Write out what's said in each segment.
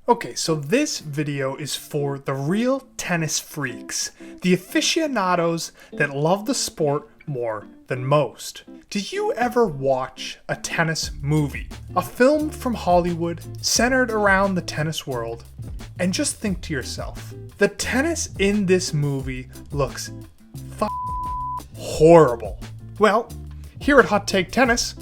Okay, so this video is for the real tennis freaks, the aficionados that love the sport more than most. Do you ever watch a tennis movie, a film from Hollywood centered around the tennis world, and just think to yourself, the tennis in this movie looks horrible? Well, here at Hot Take Tennis,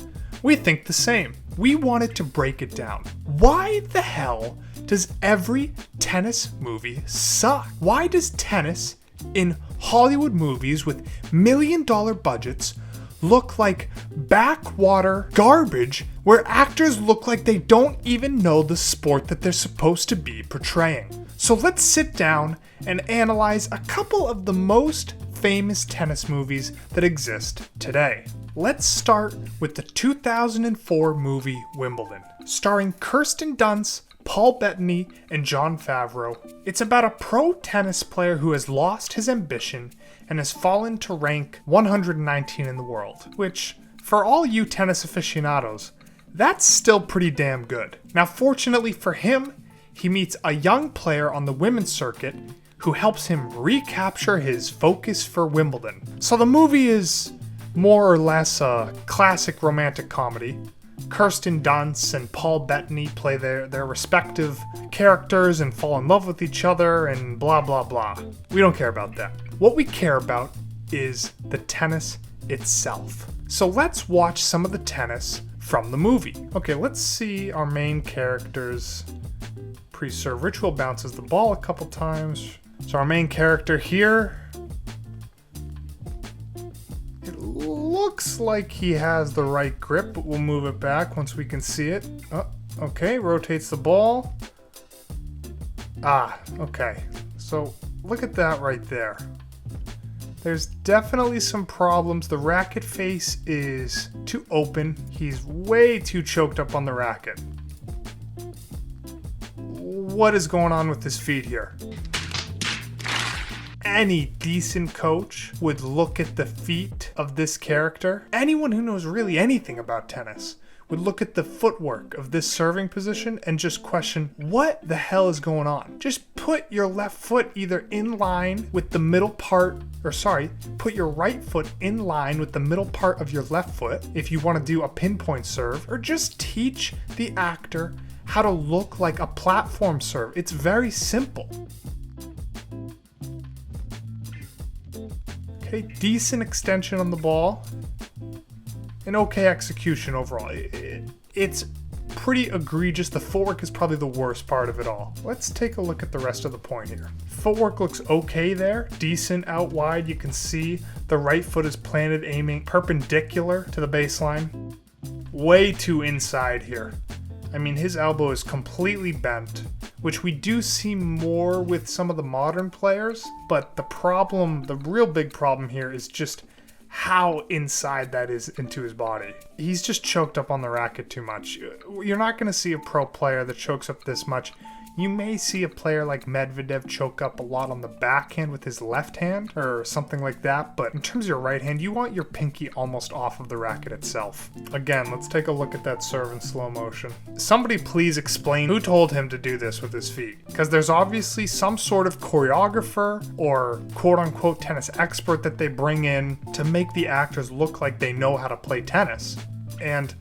we think the same. We wanted to break it down. Why the hell does every tennis movie suck? Why does tennis in Hollywood movies with million-dollar budgets look like backwater garbage where actors look like they don't even know the sport that they're supposed to be portraying? So let's sit down and analyze a couple of the most famous tennis movies that exist today. Let's start with the 2004 movie Wimbledon, starring Kirsten Dunst, Paul Bettany, and Jon Favreau. It's about a pro tennis player who has lost his ambition and has fallen to rank 119 in the world, which, for all you tennis aficionados, that's still pretty damn good. Now, fortunately for him, he meets a young player on the women's circuit who helps him recapture his focus for Wimbledon. So the movie is more or less a classic romantic comedy. Kirsten Dunst and Paul Bettany play their respective characters and fall in love with each other and blah blah blah. We don't care about that. What we care about is the tennis itself. So let's watch some of the tennis from the movie. Okay, let's see our main characters. Pre-serve ritual bounces the ball a couple times. So our main character here, it looks like he has the right grip, but we'll move it back once we can see it. Oh, okay, rotates the ball. Okay. So look at that right there. There's definitely some problems. The racket face is too open. He's way too choked up on the racket. What is going on with his feet here? Any decent coach would look at the feet of this character. Anyone who knows really anything about tennis would look at the footwork of this serving position and just question, what the hell is going on? Just put your left foot either in line with the middle part, put your right foot in line with the middle part of your left foot if you want to do a pinpoint serve, or just teach the actor how to look like a platform serve. It's very simple. Okay, decent extension on the ball. An okay execution overall. It's pretty egregious. The footwork is probably the worst part of it all. Let's take a look at the rest of the point here. Footwork looks okay there. Decent out wide. You can see the right foot is planted aiming perpendicular to the baseline. Way too inside here. I mean, his elbow is completely bent, which we do see more with some of the modern players, but the real big problem here is just how inside that is into his body. He's just choked up on the racket too much. You're not going to see a pro player that chokes up this much. You may see a player like Medvedev choke up a lot on the backhand with his left hand or something like that, but in terms of your right hand, you want your pinky almost off of the racket itself. Again, let's take a look at that serve in slow motion. Somebody please explain who told him to do this with his feet, because there's obviously some sort of choreographer or quote-unquote tennis expert that they bring in to make the actors look like they know how to play tennis. And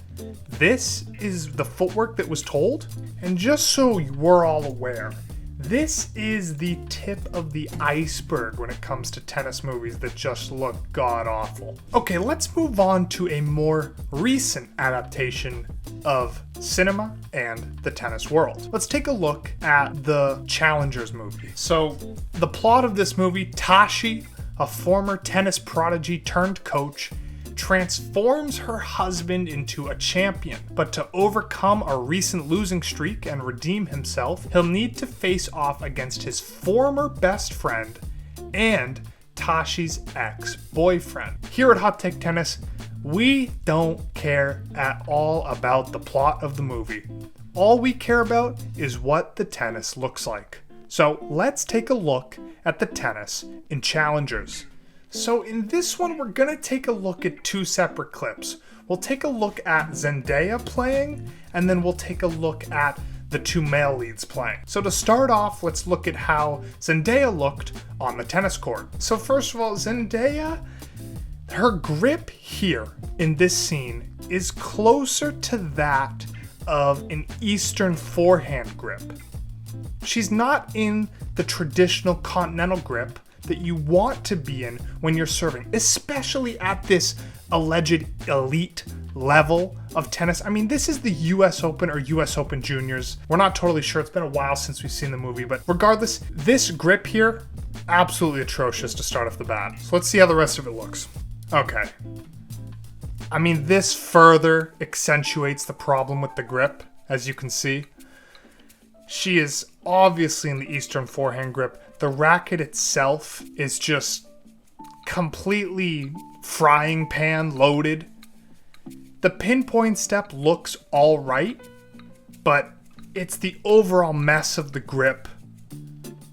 this is the footwork that was told. And just so we're all aware, this is the tip of the iceberg when it comes to tennis movies that just look god-awful. Okay, let's move on to a more recent adaptation of cinema and the tennis world. Let's take a look at the Challengers movie. So, the plot of this movie, Tashi, a former tennis prodigy turned coach, transforms her husband into a champion. But to overcome a recent losing streak and redeem himself, he'll need to face off against his former best friend and Tashi's ex-boyfriend. Here at Hot Take Tennis, we don't care at all about the plot of the movie. All we care about is what the tennis looks like. So let's take a look at the tennis in Challengers. So in this one, we're going to take a look at two separate clips. We'll take a look at Zendaya playing, and then we'll take a look at the two male leads playing. So to start off, let's look at how Zendaya looked on the tennis court. So first of all, Zendaya, her grip here in this scene is closer to that of an Eastern forehand grip. She's not in the traditional continental grip that you want to be in when you're serving, especially at this alleged elite level of tennis. I mean, this is the US Open or US Open Juniors. We're not totally sure. It's been a while since we've seen the movie, but regardless, this grip here, absolutely atrocious to start off the bat. So let's see how the rest of it looks. Okay. I mean, this further accentuates the problem with the grip, as you can see. She is obviously in the Eastern forehand grip. The racket itself is just completely frying pan loaded. The pinpoint step looks all right, but it's the overall mess of the grip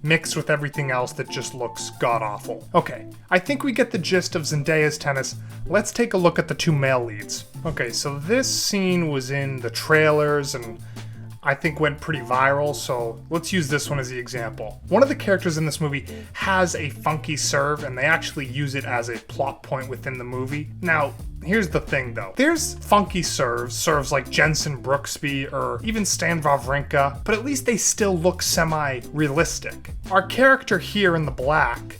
mixed with everything else that just looks god-awful. Okay, I think we get the gist of Zendaya's tennis. Let's take a look at the two male leads. Okay, so this scene was in the trailers and I think went pretty viral, so let's use this one as the example. One of the characters in this movie has a funky serve, and they actually use it as a plot point within the movie. Now, here's the thing though. There's funky serves like Jensen Brooksby or even Stan Wawrinka, but at least they still look semi-realistic. Our character here in the black,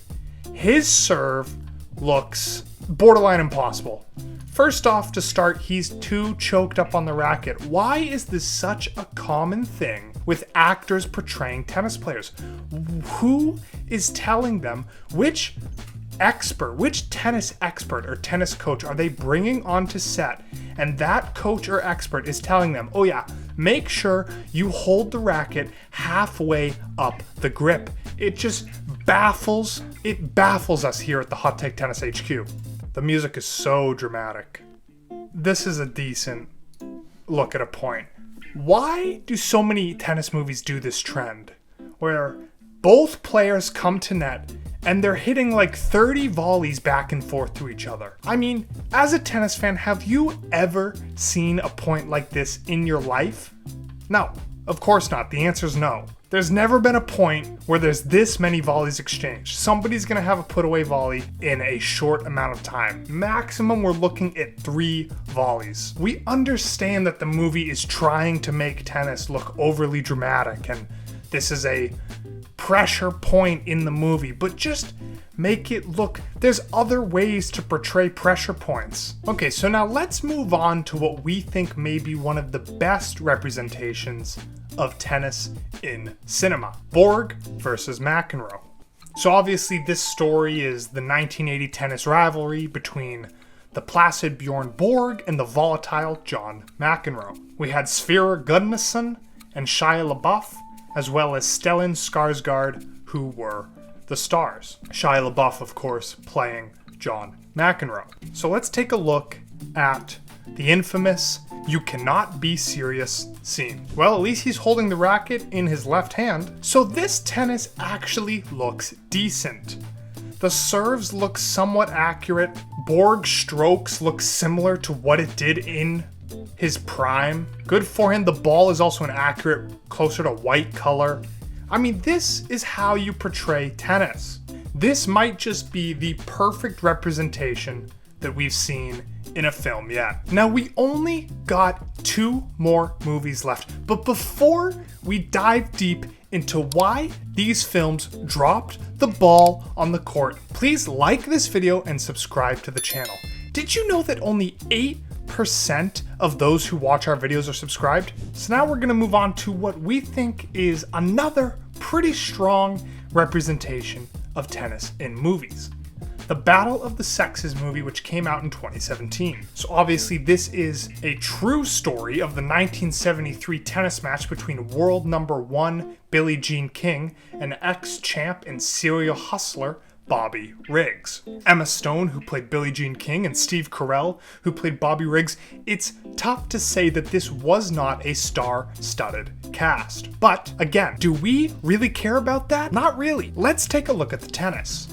his serve looks borderline impossible. First off, to start, he's too choked up on the racket. Why is this such a common thing with actors portraying tennis players? Who is telling them which tennis expert or tennis coach are they bringing onto set? And that coach or expert is telling them, oh yeah, make sure you hold the racket halfway up the grip. It just baffles us here at the Hot Take Tennis HQ. The music is so dramatic. This is a decent look at a point. Why do so many tennis movies do this trend where both players come to net and they're hitting like 30 volleys back and forth to each other? I mean, as a tennis fan, have you ever seen a point like this in your life? No, of course not. The answer is no. There's never been a point where there's this many volleys exchanged. Somebody's gonna have a put-away volley in a short amount of time. Maximum, we're looking at 3 volleys. We understand that the movie is trying to make tennis look overly dramatic, and this is a pressure point in the movie, but just make it look, there's other ways to portray pressure points. Okay, so now let's move on to what we think may be one of the best representations of tennis in cinema. Borg versus McEnroe. So obviously this story is the 1980 tennis rivalry between the placid Bjorn Borg and the volatile John McEnroe. We had Sverre Gudnason and Shia LaBeouf, as well as Stellan Skarsgård, who were the stars. Shia LaBeouf, of course, playing John McEnroe. So let's take a look at the infamous "you cannot be serious" scene. Well, at least he's holding the racket in his left hand, so this tennis actually looks decent. The serves look somewhat accurate. Borg's strokes look similar to what it did in his prime. Good forehand. The ball is also an accurate, closer to white color. I mean, this is how you portray tennis. This might just be the perfect representation that we've seen in a film yet. Now, we only got 2 more movies left, but before we dive deep into why these films dropped the ball on the court, please like this video and subscribe to the channel. Did you know that only 8% of those who watch our videos are subscribed? So now we're gonna move on to what we think is another pretty strong representation of tennis in movies. The Battle of the Sexes movie, which came out in 2017. So obviously this is a true story of the 1973 tennis match between world number 1 Billie Jean King and ex-champ and serial hustler Bobby Riggs. Emma Stone, who played Billie Jean King, and Steve Carell, who played Bobby Riggs. It's tough to say that this was not a star-studded cast. But again, do we really care about that? Not really. Let's take a look at the tennis.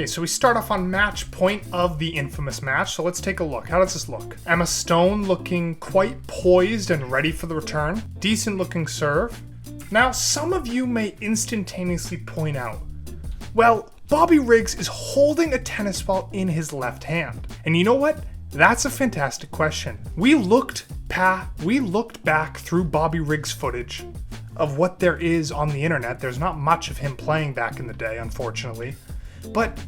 Okay, so we start off on match point of the infamous match, so let's take a look. How does this look? Emma Stone looking quite poised and ready for the return. Decent looking serve. Now, some of you may instantaneously point out, well, Bobby Riggs is holding a tennis ball in his left hand. And you know what? That's a fantastic question. We looked back through Bobby Riggs footage of what there is on the internet. There's not much of him playing back in the day, unfortunately. But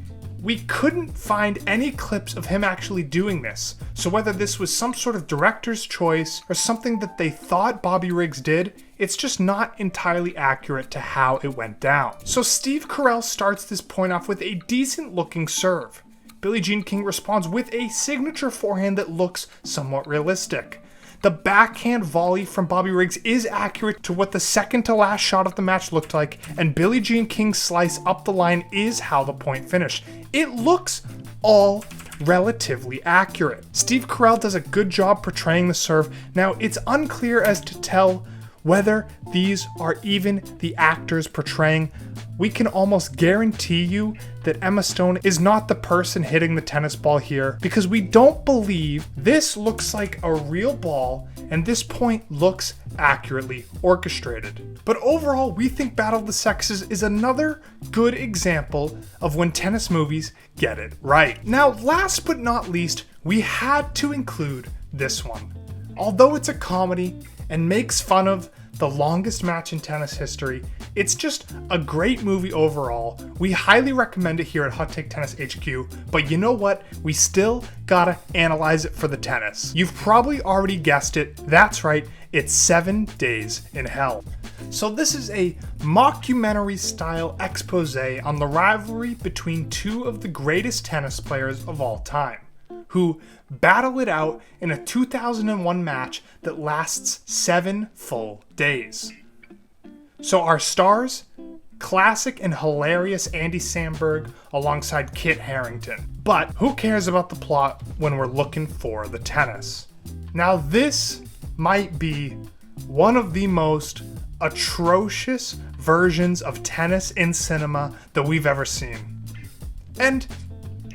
we couldn't find any clips of him actually doing this. So whether this was some sort of director's choice or something that they thought Bobby Riggs did, it's just not entirely accurate to how it went down. So Steve Carell starts this point off with a decent looking serve. Billie Jean King responds with a signature forehand that looks somewhat realistic. The backhand volley from Bobby Riggs is accurate to what the second to last shot of the match looked like, and Billie Jean King's slice up the line is how the point finished. It looks all relatively accurate. Steve Carell does a good job portraying the serve. Now, it's unclear as to tell whether these are even the actors portraying. We can almost guarantee you that Emma Stone is not the person hitting the tennis ball here, because we don't believe this looks like a real ball and this point looks accurately orchestrated. But overall, we think Battle of the Sexes is another good example of when tennis movies get it right. Now, last but not least, we had to include this one. Although it's a comedy and makes fun of the longest match in tennis history, it's just a great movie overall. We highly recommend it here at Hot Take Tennis HQ, but you know what? We still gotta analyze it for the tennis. You've probably already guessed it. That's right, it's 7 Days in Hell. So this is a mockumentary style expose on the rivalry between two of the greatest tennis players of all time, who battle it out in a 2001 match that lasts 7 full days. So our stars, classic and hilarious Andy Samberg alongside Kit Harington. But who cares about the plot when we're looking for the tennis? Now this might be one of the most atrocious versions of tennis in cinema that we've ever seen. And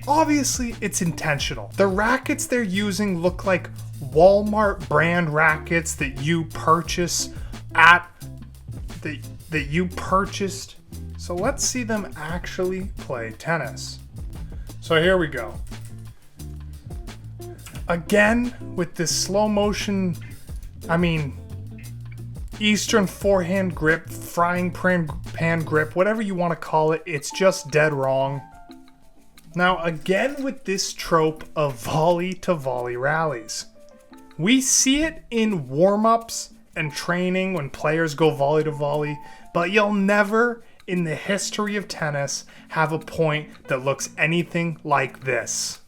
obviously, it's intentional. The rackets they're using look like Walmart brand rackets that you purchase that you purchased. So let's see them actually play tennis. So here we go. Again, with this slow motion, Eastern forehand grip, frying pan grip, whatever you want to call it, it's just dead wrong. Now, again with this trope of volley to volley rallies. We see it in warm-ups and training when players go volley to volley, but you'll never in the history of tennis have a point that looks anything like this.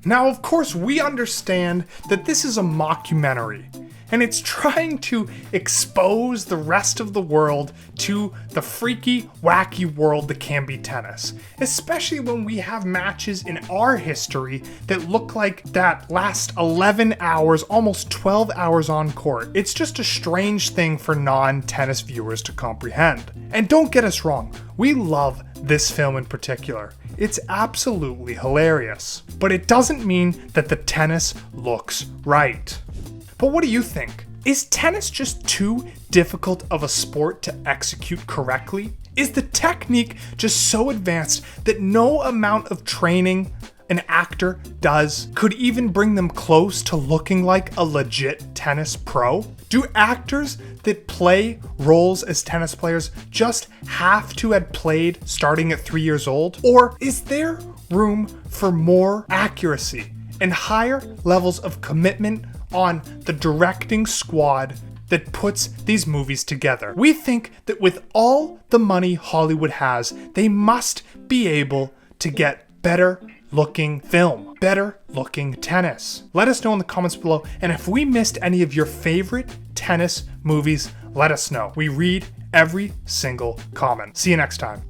Now, of course, we understand that this is a mockumentary, and it's trying to expose the rest of the world to the freaky, wacky world that can be tennis. Especially when we have matches in our history that look like that last 11 hours, almost 12 hours on court. It's just a strange thing for non-tennis viewers to comprehend. And don't get us wrong, we love this film in particular. It's absolutely hilarious. But it doesn't mean that the tennis looks right. But what do you think? Is tennis just too difficult of a sport to execute correctly? Is the technique just so advanced that no amount of training an actor does could even bring them close to looking like a legit tennis pro? Do actors that play roles as tennis players just have to have played starting at 3 years old? Or is there room for more accuracy and higher levels of commitment on the directing squad that puts these movies together? We think that with all the money Hollywood has, they must be able to get better looking film, better looking tennis. Let us know in the comments below, and if we missed any of your favorite tennis movies, let us know. We read every single comment. See you next time.